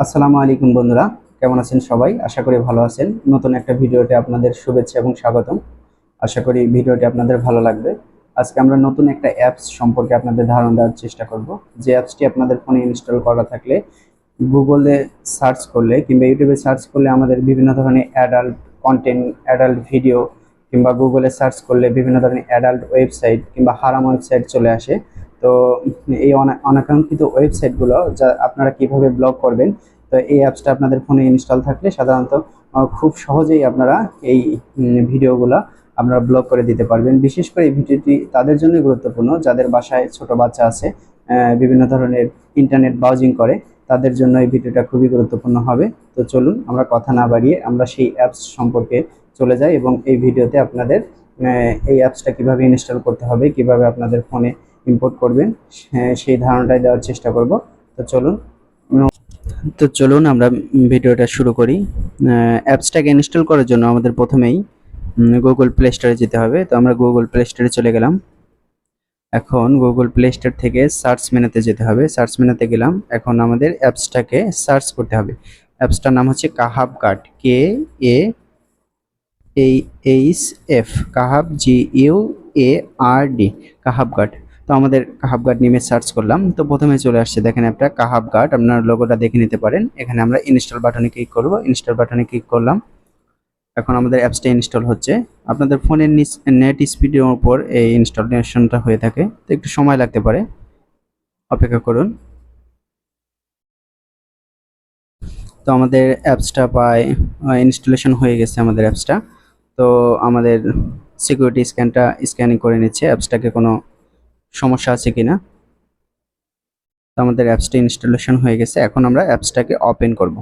আসসালামু আলাইকুম বন্ধুরা, কেমন আছেন সবাই? আশা করি ভালো আছেন। নতুন একটা ভিডিওতে আপনাদের শুভেচ্ছা এবং স্বাগতম। আশা করি ভিডিওটি আপনাদের ভালো লাগবে। আজকে আমরা নতুন একটা অ্যাপস সম্পর্কে আপনাদের ধারণা দেওয়ার চেষ্টা করব। যে অ্যাপসটি আপনাদের ফোনে ইনস্টল করা থাকলে গুগলে সার্চ করলে কিংবা ইউটিউবে সার্চ করলে আমাদের বিভিন্ন ধরনের অ্যাডাল্ট কন্টেন্ট, অ্যাডাল্ট ভিডিও কিংবা গুগলে সার্চ করলে বিভিন্ন ধরনের অ্যাডাল্ট ওয়েবসাইট কিংবা হারাম ওয়েবসাইট চলে আসে। তো এই অনাকাঙ্ক্ষিত ওয়েবসাইটগুলো যা আপনারা কিভাবে ব্লক করবেন, তো এই অ্যাপসটা আপনাদের ফোনে ইনস্টল থাকলে সাধারণত খুব সহজেই আপনারা এই ভিডিওগুলো আপনারা ব্লক করে দিতে পারবেন। বিশেষ করে এই ভিডিওটি তাদের জন্য গুরুত্বপূর্ণ যাদের বাসায় ছোট বাচ্চা আছে, বিভিন্ন ধরনের ইন্টারনেট ব্রাউজিং করে, তাদের জন্য এই ভিডিওটা খুবই গুরুত্বপূর্ণ হবে। তো চলুন আমরা কথা না বাড়িয়ে আমরা সেই অ্যাপস সম্পর্কে চলে যাই এবং এই ভিডিওতে আপনাদের এই অ্যাপসটা কিভাবে ইনস্টল করতে হবে, কিভাবে আপনাদের ফোনে ইম্পোর্ট করবেন, সেই ধারণাটাই দেওয়ার চেষ্টা করব। তো চলুন আমরা ভিডিওটা শুরু করি। অ্যাপসটাকে ইনস্টল করার জন্য আমাদের প্রথমেই গুগল প্লে স্টোরে যেতে হবে। তো আমরা গুগল প্লে স্টোরে চলে গেলাম। এখন গুগল প্লে স্টোর থেকে সার্চ মেনুতে যেতে হবে। সার্চ মেনুতে গেলাম। এখন আমাদের অ্যাপসটাকে সার্চ করতে হবে। অ্যাপসটার নাম হচ্ছে কাহাব গার্ড, KAHF, কাহাব, GUARD, কাহাব গার্ড। তো আমাদের কাহাব গার্ড নেমে সার্চ করলাম। তো প্রথমে চলে আসছে দেখেন একটা কাহাব গার্ড, আপনার লোগোটা দেখে নিতে পারেন। এখানে আমরা ইনস্টল বাটনে ক্লিক করব। ইনস্টল বাটনে ক্লিক করলাম। এখন আমাদের অ্যাপসটা ইনস্টল হচ্ছে। আপনাদের ফোনের নেট স্পিডের উপর এই ইনস্টলেশনটা হয়ে থাকে, তো একটু সময় লাগতে পারে, অপেক্ষা করুন। তো আমাদের অ্যাপসটা প্রায় ইনস্টলেশন হয়ে গেছে আমাদের অ্যাপসটা। তো আমাদের সিকিউরিটি স্ক্যানিং করে নিচ্ছে অ্যাপসটাকে কোনো সমস্যা আছে কিনা। তো আমাদের অ্যাপসটা ইনস্টলেশন হয়ে গেছে। এখন আমরা অ্যাপসটাকে ওপেন করব।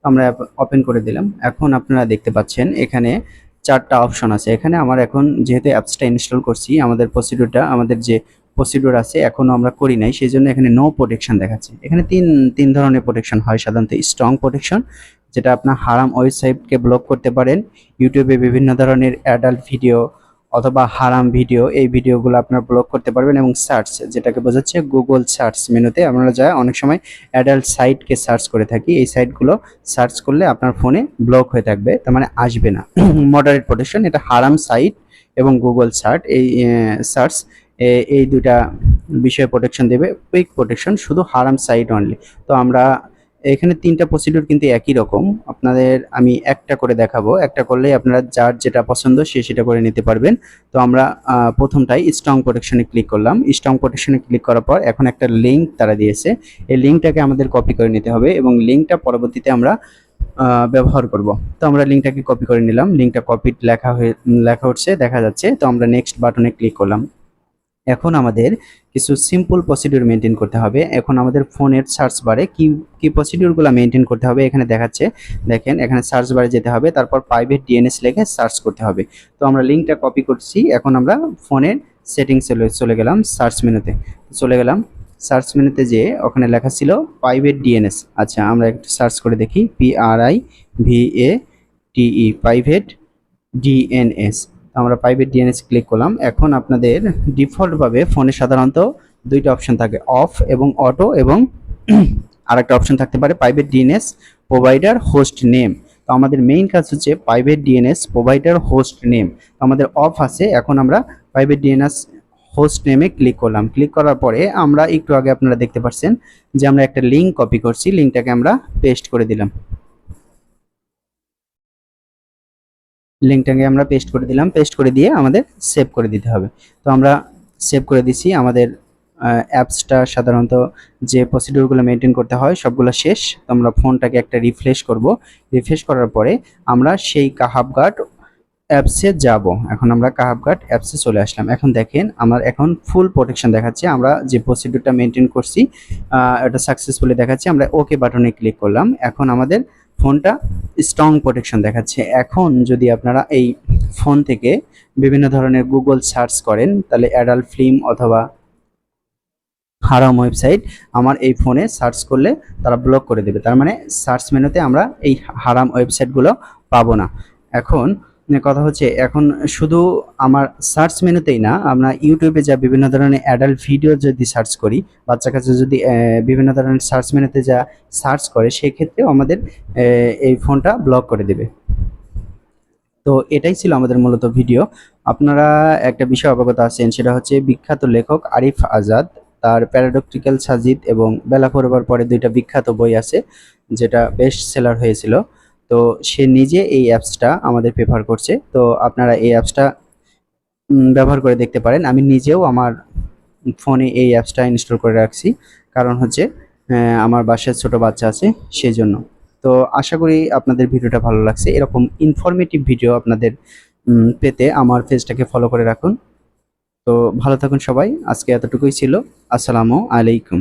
আমরা ওপেন করে দিলাম। এখন আপনারা দেখতে পাচ্ছেন এখানে চারটা অপশন আছে। এখানে আমার এখন যেহেতু অ্যাপসটা ইনস্টল করছি, আমাদের আমাদের যে প্রসিডিউর আছে এখনো আমরা করি নাই, সেই জন্য এখানে নো প্রোটেকশন দেখাচ্ছে। এখানে তিন ধরনের প্রোটেকশন হয় সাধারণত। স্ট্রং প্রোটেকশন, যেটা আপনার হারাম ওয়েবসাইটকে ব্লক করতে পারেন। ইউটিউবে বিভিন্ন ধরনের অ্যাডাল্ট ভিডিও অথবা হারাম ভিডিও, এই ভিডিওগুলো আপনারা ব্লক করতে পারবেন। এবং সার্চ, যেটাকে বোঝাচ্ছে গুগল সার্চ মেনুতে আমরা যা অনেক সময় অ্যাডাল্ট সাইটকে সার্চ করে থাকি, এই সাইটগুলো সার্চ করলে আপনার ফোনে ব্লক হয়ে থাকবে, তার মানে আসবে না। মডারেট প্রোটেকশন, এটা হারাম সাইট এবং গুগল সার্চ, এই দুইটা বিষয়ে প্রোটেকশন দেবে। কুইক প্রোটেকশন, শুধু হারাম সাইট অনলি। তো আমরা এখানে তিনটা প্রসিডিউর কিন্তু একই রকম। আপনাদের আমি একটা করে দেখাবো, একটা করলেই আপনারা যার যেটা পছন্দ সেটা করে নিতে পারবেন। তো আমরা প্রথমটাই স্ট্রং প্রোটেকশনে ক্লিক করলাম। স্ট্রং প্রোটেকশনে ক্লিক করার পর এখন একটা লিঙ্ক তারা দিয়েছে, এই লিঙ্কটাকে আমাদের কপি করে নিতে হবে এবং লিঙ্কটা পরবর্তীতে আমরা ব্যবহার করব। তো আমরা লিঙ্কটাকে কপি করে নিলাম। লিঙ্কটা কপিড লেখা উঠছে, দেখা যাচ্ছে। তো আমরা নেক্সট বাটনে ক্লিক করলাম। এখন আমাদের কিছু সিম্পল প্রসিডিউর মেনটেন করতে হবে। এখন আমাদের ফোনের সার্চ বারে কি প্রসিডিউরগুলো মেনটেন করতে হবে এখানে দেখাচ্ছে। দেখেন এখানে সার্চ বারে যেতে হবে, তারপর প্রাইভেট ডিএনএস লিখে সার্চ করতে হবে। তো আমরা লিঙ্কটা কপি করছি। এখন আমরা ফোনের সেটিংসে চলে গেলাম, সার্চ মেনুতে চলে গেলাম। সার্চ মেনুতে যেয়ে ওখানে লেখা ছিল প্রাইভেট ডিএনএস। আচ্ছা, আমরা একটু সার্চ করে দেখি, PRIVATE, প্রাইভেট ডিএনএস। আমরা প্রাইভেট ডিএনএস ক্লিক করলাম। এখন আপনাদের ডিফল্টভাবে ফোনে সাধারণত দুইটা অপশন থাকে, অফ এবং অটো, এবং আরেকটা অপশন থাকতে পারে private DNS provider host name. তো আমাদের মেইন কাজ হচ্ছে private DNS provider host name. তো আমাদের অফ আছে। এখন আমরা প্রাইভেট ডিএনএস হোস্ট নেমে ক্লিক করলাম। ক্লিক করার পরে আমরা একটু আগে আপনারা দেখতে পাচ্ছেন যে আমরা একটা লিঙ্ক কপি করছি, লিঙ্কটাকে আমরা পেস্ট করে দিলাম। লিঙ্কটাকে আমরা পেস্ট করে দিলাম। পেস্ট করে দিয়ে আমাদের সেভ করে দিতে হবে। তো আমরা সেভ করে দিছি। আমাদের অ্যাপসটা সাধারণত যে প্রসিডিউরগুলো মেনটেন করতে হয় সবগুলো শেষ। তো আমরা ফোনটাকে একটা রিফ্রেশ করব। রিফ্রেশ করার পরে আমরা সেই কাহাব গার্ড অ্যাপসে যাব। এখন আমরা কাহাব গার্ড অ্যাপসে চলে আসলাম। এখন দেখেন আমার এখন ফুল প্রোটেকশন দেখাচ্ছে। আমরা যে প্রসিডিউরটা মেনটেন করছি এটা সাকসেসফুলি দেখাচ্ছে। আমরা ওকে বাটনে ক্লিক করলাম। এখন আমাদের ফোনটা স্ট্রং প্রোটেকশন দেখাচ্ছে। এখন যদি আপনারা এই ফোন থেকে বিভিন্ন ধরনের গুগল সার্চ করেন, তাহলে অ্যাডাল্ট ফিল্ম অথবা হারাম ওয়েবসাইট আমার এই ফোনে সার্চ করলে তারা ব্লক করে দেবে। তার মানে সার্চ মেনুতে আমরা এই হারাম ওয়েবসাইটগুলো পাবো না। এখন কথা হচ্ছে এখন শুধু আমার সার্চ মেনুতেই না, আমরা ইউটিউবে যা বিভিন্ন ধরনের অ্যাডাল্ট ভিডিও যদি সার্চ করি, বাচ্চা কাচ্চা যদি বিভিন্ন ধরনের সার্চ মেনুতে যা সার্চ করে, সেক্ষেত্রেও আমাদের এই ফোনটা ব্লক করে দেবে। তো এটাই ছিল আমাদের মূলত ভিডিও। আপনারা একটা বিষয় অবগত আছেন, সেটা হচ্ছে বিখ্যাত লেখক আরিফ আজাদ, তার প্যারাডক্টিক্যাল সাজিদ এবং বেলা পড়বার পরে দুইটা বিখ্যাত বই আছে, যেটা বেস্ট সেলার হয়েছিল। তো সে নিজে এই অ্যাপসটা আমাদের প্রেফার করছে। তো আপনারা এই অ্যাপসটা ব্যবহার করে দেখতে পারেন। আমি নিজেও আমার ফোনে এই অ্যাপসটা ইনস্টল করে রাখছি, কারণ হচ্ছে আমার বাসায় ছোট বাচ্চা আছে সেজন্য। তো আশা করি আপনাদের ভিডিওটা ভালো লাগছে। এরকম ইনফরমেটিভ ভিডিও আপনাদের পেতে আমার পেজটাকে ফলো করে রাখুন। তো ভালো থাকুন সবাই। আজকে এতটুকুই ছিল। আসসালামু আলাইকুম।